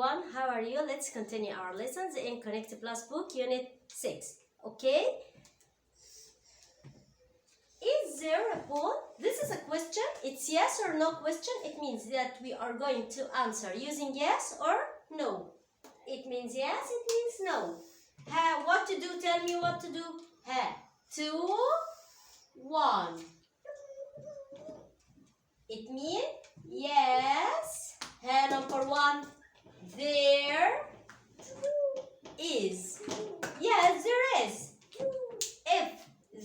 everyone, how are you? Let's continue our lessons in Connect Plus book unit 6. Okay? Is there a poll? This is a question. It's yes or no question. It means that we are going to answer using yes or no. It means yes, it means no. What to do? Tell me what to do. 2, 1. It means yes. Number 1. There is. Yes, there is. If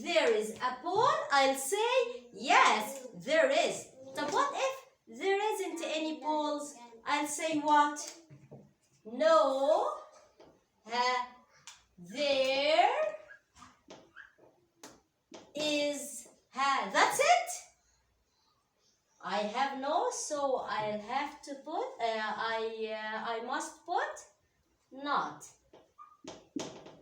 there is a pool, I'll say yes, there is. So what if there isn't any pools? I'll say what? No. There is. That's it. I have no, so I'll have to put. I must put not.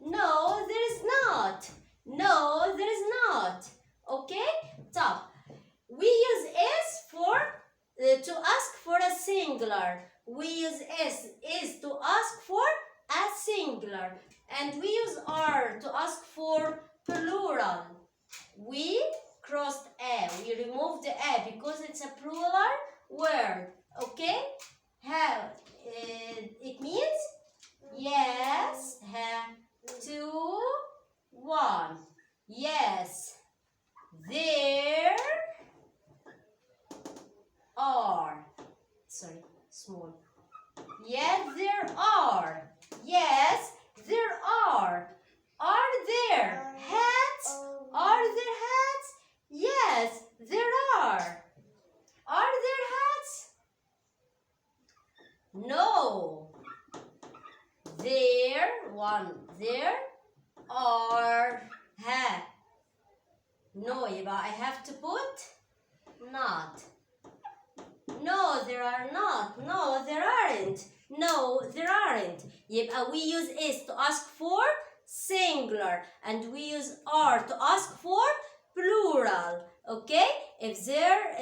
No, there is not. No, there is not. Okay? Top. We use is for to ask for a singular. We use is to ask for a singular, and we use are to ask for plural. We crossed a. We removed the a because it's a plural word. Okay? It means yes. 2, 1. Yes, there are. Sorry, small. Yes, there are. Yes, there are. Are there hats? Are there hats? Yes, there are. Are there hats? No. There are. No, يبقى I have to put not. No, there are not. No, there aren't. No, there aren't. يبقى we use is to ask for singular, and we use are to ask for plural. Okay? If there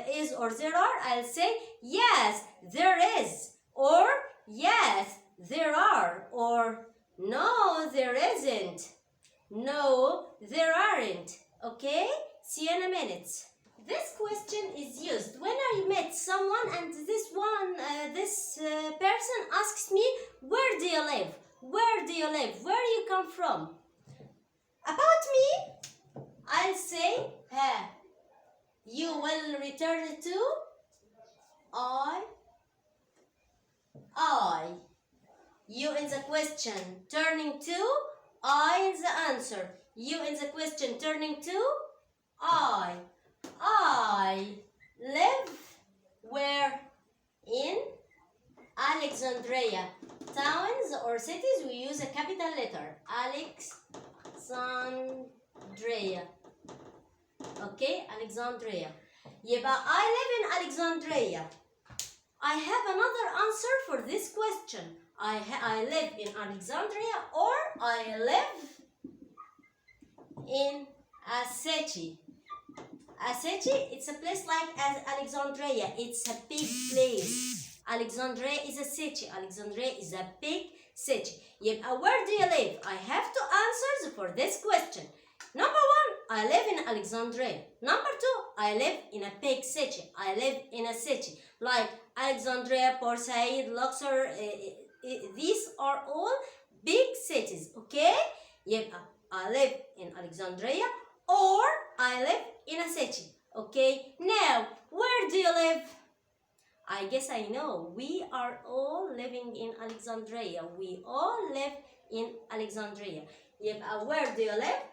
is or there are, I'll say yes, there is, or yes, there are, or no, there isn't. No, there aren't. Okay? See you in a minute. This question is used when I met someone and this person asks me, where do you live? Where do you live? Where do you come from? About me, I'll say, you will return to I. You in the question turning to I in the answer. You in the question turning to I. I live where? In Alexandria. Towns or cities, we use a capital letter. Alexandria. Okay, Alexandria. يبقى I live in Alexandria. I have another answer for this question. I live in Alexandria, or I live in a city. A city, it's a place like Alexandria. It's a big place. Alexandria is a city. Alexandria is a big city. Where do you live? I have two answers for this question. Number 1, I live in Alexandria. Number 2, I live in a big city. I live in a city like Alexandria, Port Said, Luxor. These are all big cities. Okay? I live in Alexandria, or I live in a city. Okay? Now, where do you live? I guess I know. We are all living in Alexandria. We all live in Alexandria. Where do you live?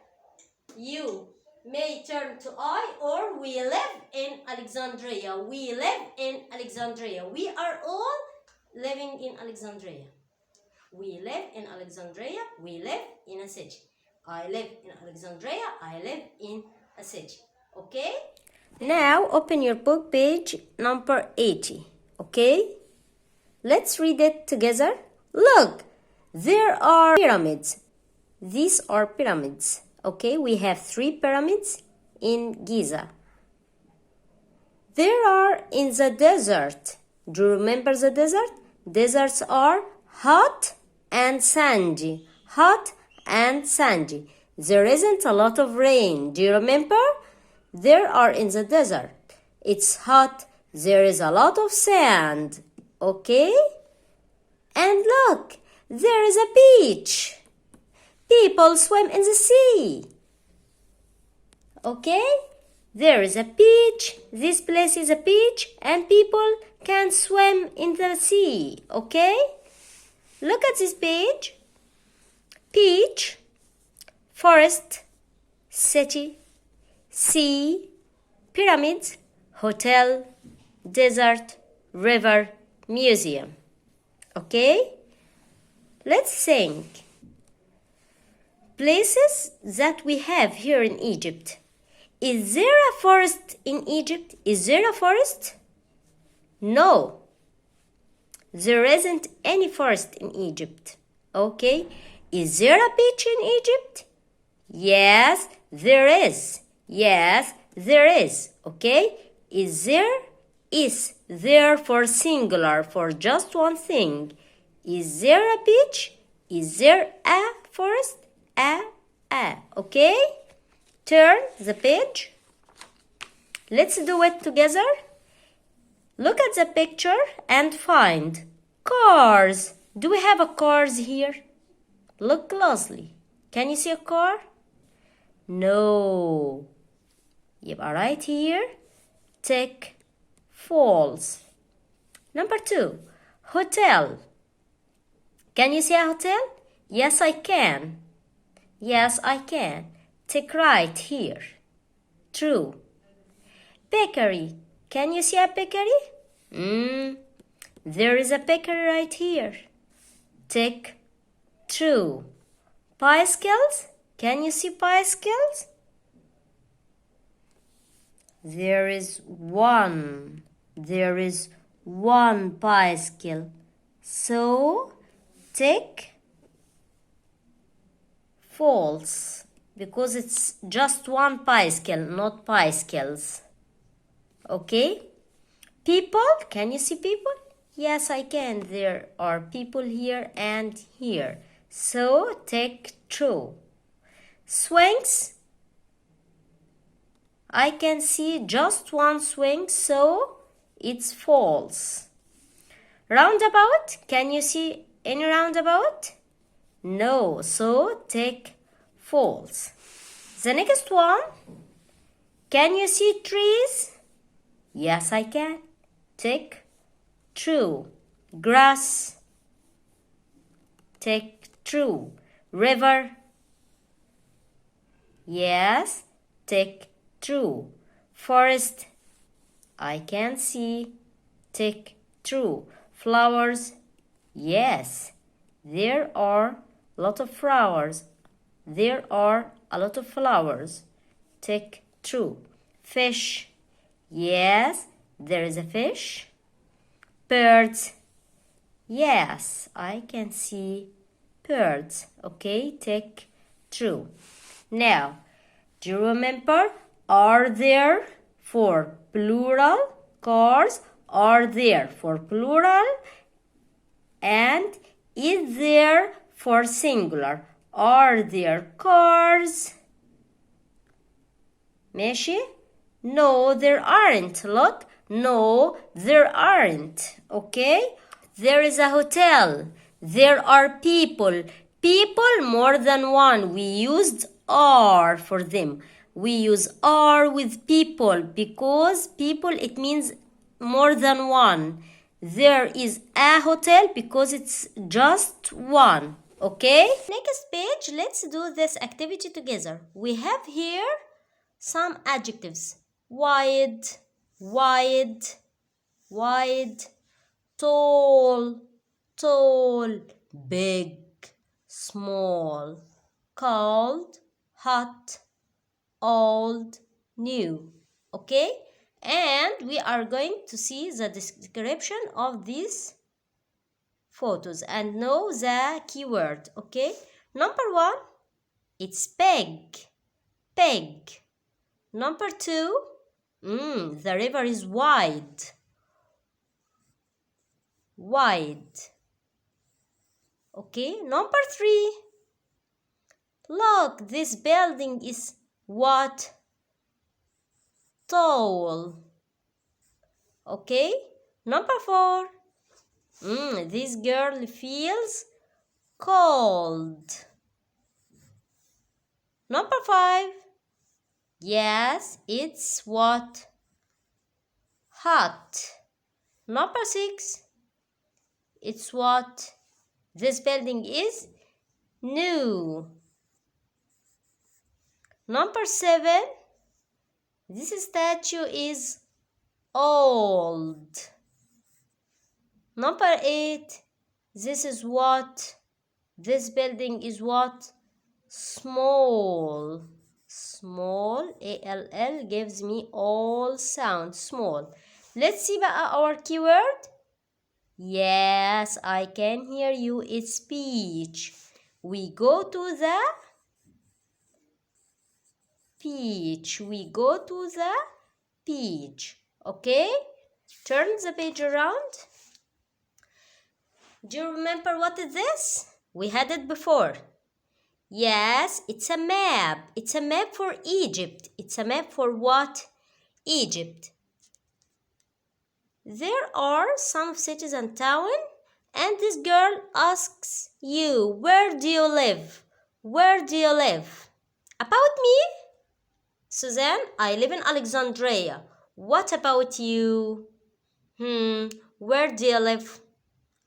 You may turn to I, or we live in Alexandria. We live in Alexandria. We are all living in Alexandria. We live in Alexandria. We live in a city. I live in Alexandria. I live in a city. Okay? Now open your book page number 80. Okay? Let's read it together. Look, there are pyramids. These are pyramids. Okay, we have 3 pyramids in Giza. There are in the desert. Do you remember the desert? Deserts are hot and sandy. Hot and sandy. There isn't a lot of rain. Do you remember? There are in the desert. It's hot. There is a lot of sand. Okay? And look, there is a beach. People swim in the sea. Okay? There is a beach. This place is a beach and people can swim in the sea. Okay? Look at this page. Beach, forest, city, sea, pyramids, hotel, desert, river, museum. Okay? Let's think. Places that we have here in Egypt. Is there a forest in Egypt? Is there a forest? No. There isn't any forest in Egypt. Okay? Is there a beach in Egypt? Yes, there is. Yes, there is. Okay? Is there for singular, for just one thing. Is there a beach? Is there a forest? Okay? Turn the page. Let's do it together. Look at the picture and find cars. Do we have a cars here? Look closely. Can you see a car? No. يبقى right here. Tick false. Number 2. Hotel. Can you see a hotel? Yes, I can. Yes, I can. Tick right here. True. Bakery. Can you see a bakery? There is a bakery right here. Tick true. Bicycles. Can you see bicycles? There is one. There is one bicycle. So, tick false. Because it's just one bicycle, not bicycles. Okay? People, can you see people? Yes, I can. There are people here and here. So, tick true. Swings. I can see just one swing, so it's false. Roundabout. Can you see any roundabout? No, so tick false. The next one. Can you see trees? Yes, I can. Tick true. Grass. Tick true. River. Yes, tick true. Forest. I can see. Tick true. Flowers. Yes, there are a lot of flowers. There are a lot of flowers. Tick true. Fish. Yes, there is a fish. Birds. Yes, I can see birds. Okay, tick true. Now, do you remember? Are there for plural? Cars are there for plural. And is there for singular? Are there cars? ماشي? No, there aren't. Look. No, there aren't. Okay? There is a hotel. There are people. People more than one. We used are for them. We use are with people because people, it means more than one. There is a hotel because it's just one. Okay? Next page, let's do this activity together. We have here some adjectives. Wide, wide, wide, tall, tall, big, small, cold, hot, old, new. Okay? And we are going to see the description of these photos and know the keyword. Okay? Number 1, it's pig. Pig. Number 2, the river is wide. wide. Okay, number 3. Look, this building is what? Tall. Okay, number 4. This girl feels cold. Number 5. Yes, it's what? Hot. Number 6. It's what? This building is new. Number 7. This statue is old. Number 8. This is what? This building is what? Small. Small, A-L-L, gives me all sound, small. Let's see our keyword. Yes, I can hear you. It's beach. We go to the beach. We go to the beach. Okay? Turn the page around. Do you remember what is this? We had it before. Yes, it's a map. It's a map for Egypt. It's a map for what? Egypt. There are some cities and towns, and this girl asks you, where do you live? Where do you live? About me? Suzanne, I live in Alexandria. What about you? Where do you live?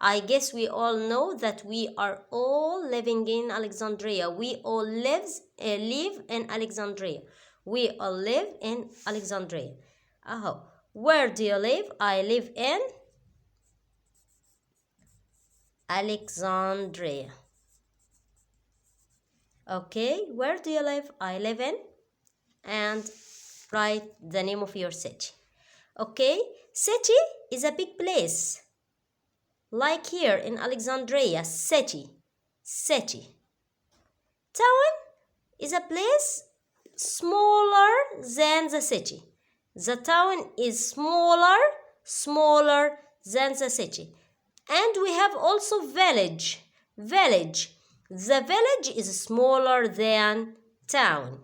I guess we all know that we are all living in Alexandria. We all live in Alexandria. We all live in Alexandria. Where do you live? I live in Alexandria. Okay, where do you live? I live in, and write the name of your city. Okay, city is a big place. Like here in Alexandria, city. Town is a place smaller than the city. The town is smaller than the city. And we have also village. The village is smaller than town.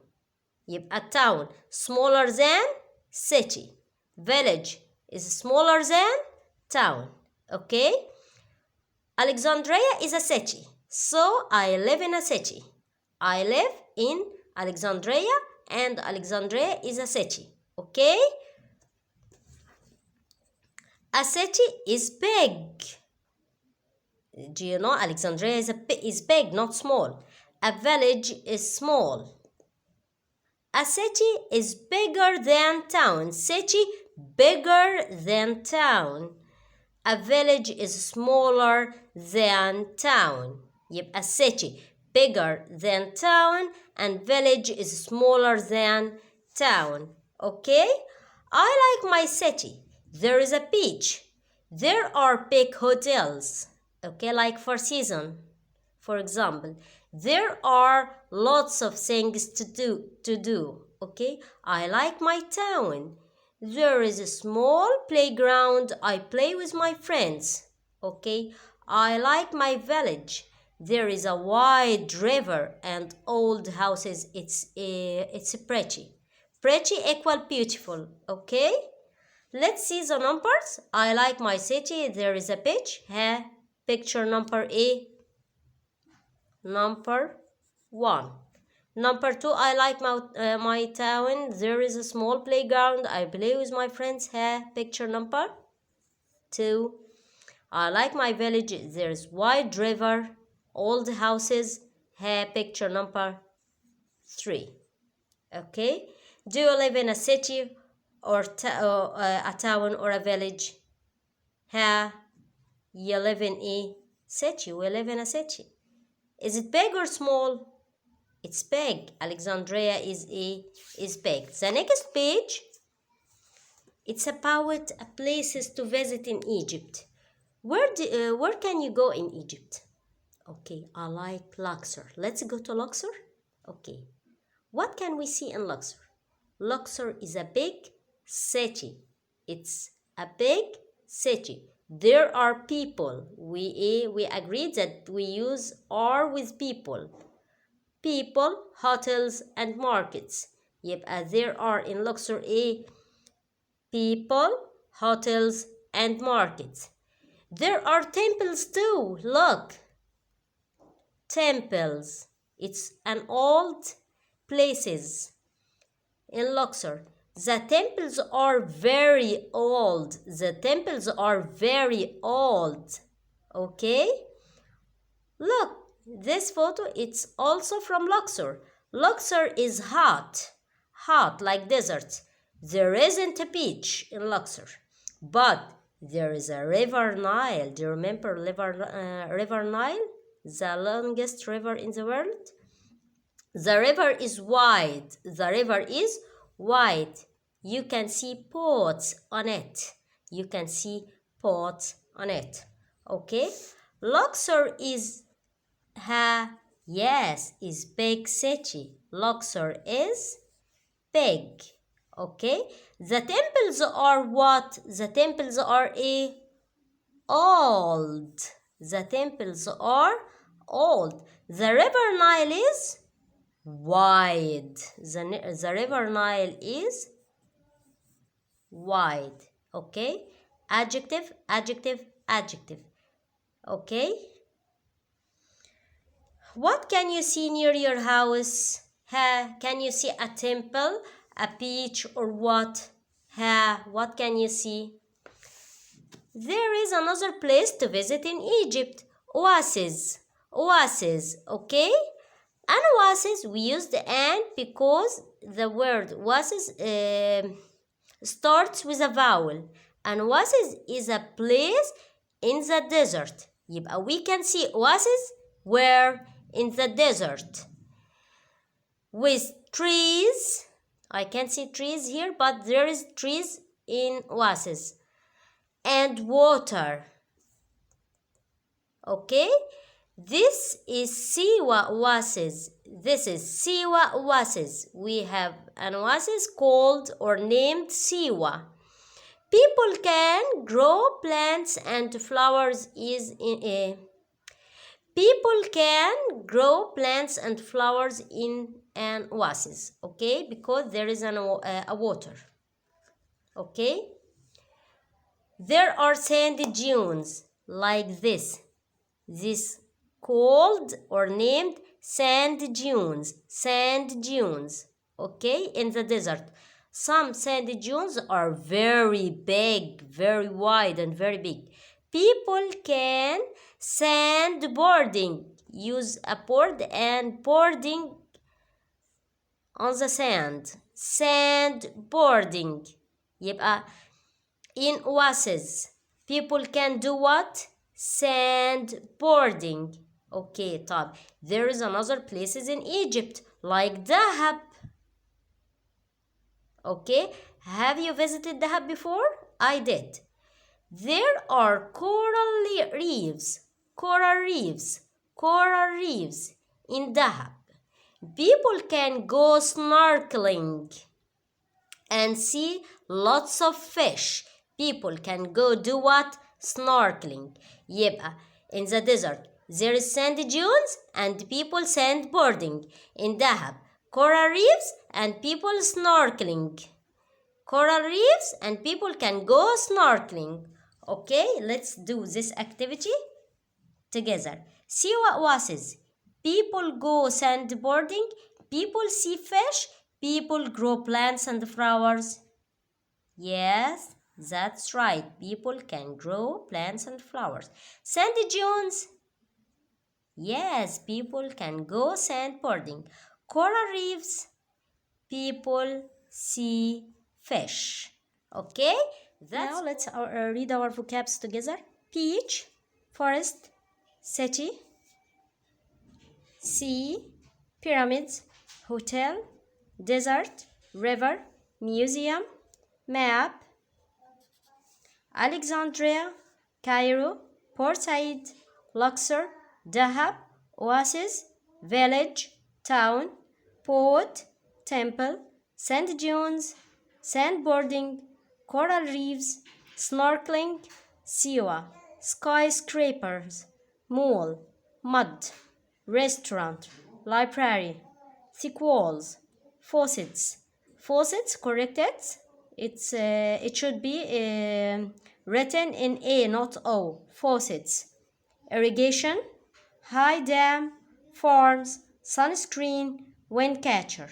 يبقى town smaller than city. Village is smaller than town. Okay? Alexandria is a city. So I live in a city. I live in Alexandria, and Alexandria is a city. Okay? A city is big. Do you know Alexandria is big, not small. A village is small. A city is bigger than town. City bigger than town. A village is smaller than town. يبقى city bigger than town and village is smaller than town. Okay? I like my city. There is a beach. There are big hotels. Okay, like Four Seasons, for example. There are lots of things to do. Okay? I like my town. There is a small playground. I play with my friends. Okay? I like my village. There is a wide river and old houses. It's pretty. Pretty equal beautiful. Okay? Let's see the numbers. I like my city. There is a beach. Picture number A. Number 1. Number 2, I like my town. There is a small playground. I play with my friends. Picture number 2. I like my village. There's wide river, old houses. Picture number 3. Okay. Do you live in a city or a town or a village? You live in a city. We live in a city. Is it big or small? It's big. Alexandria is big. The next page, it's about places to visit in Egypt. Where can you go in Egypt? Okay, I like Luxor. Let's go to Luxor. Okay. What can we see in Luxor? Luxor is a big city. It's a big city. There are people. We agreed that we use are with people. People, hotels, and markets. يبقى there are in Luxor people, hotels, and markets. There are temples too. Look. Temples. It's an old places in Luxor. The temples are very old. The temples are very old. Okay? Look, this photo, it's also from Luxor. Luxor is hot. Hot like desert. There isn't a beach in Luxor. But there is a river Nile. Do you remember river Nile? The longest river in the world? The river is wide. The river is wide. You can see boats on it. You can see boats on it. Okay? Luxor is is big city. Luxor is big. Okay? The temples are what? The temples are old. The temples are old. The river Nile is wide. The river Nile is wide. Okay? Adjective, adjective, adjective. Okay? What can you see near your house? Can you see a temple, a beach, or what? What can you see? There is another place to visit in Egypt. Oasis. Oasis. Okay? An oasis, we use the "and" because the word oasis starts with a vowel. An oasis is a place in the desert. يبقى we can see oasis where? In the desert. With trees. I can't see trees here, but there is trees in oasis. And water. Okay? This is Siwa oasis. This is Siwa oasis. We have an oasis called or named Siwa. People can grow plants and flowers People can grow plants and flowers in an oasis, okay? Because there is a water, okay? There are sandy dunes like this. This called or named sand dunes, okay, in the desert. Some sandy dunes are very big, very wide and very big. People can sandboarding, use a board and boarding on the sand. Sandboarding. يبقى in oasis people can do what? Sandboarding. Okay, طب there is another places in Egypt like Dahab. Okay, have you visited Dahab before? I did. There are coral reefs in Dahab. People can go snorkeling and see lots of fish. People can go do what? Snorkeling. يبقى in the desert there is sandy dunes and people sandboarding. In Dahab, coral reefs and people snorkeling. Coral reefs and people can go snorkeling. Okay, let's do this activity together. Siwa oasis. People go sandboarding. People see fish. People grow plants and flowers. Yes, that's right. People can grow plants and flowers. Sandy dunes. Yes, people can go sandboarding. Coral reefs. People see fish. Okay? Now let's read our vocabs together. Beach, forest, city, sea, pyramids, hotel, desert, river, museum, map, Alexandria, Cairo, Port Said, Luxor, Dahab, oasis, village, town, port, temple, sand dunes, sandboarding, coral reefs, snorkeling, sewer, skyscrapers, mall, mud, restaurant, library, thick walls, faucets. Faucets, corrected. It should be written in A, not O. Faucets. Irrigation, high dam, farms, sunscreen, wind catcher.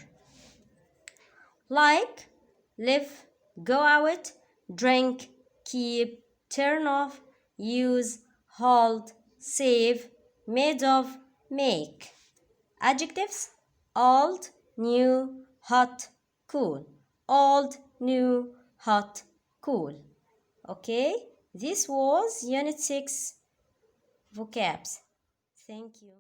Like, live, go out, drink, keep, turn off, use, hold, save, made of, make. Adjectives, old, new, hot, cool. Old, new, hot, cool. Okay, this was Unit 6 vocabs. Thank you.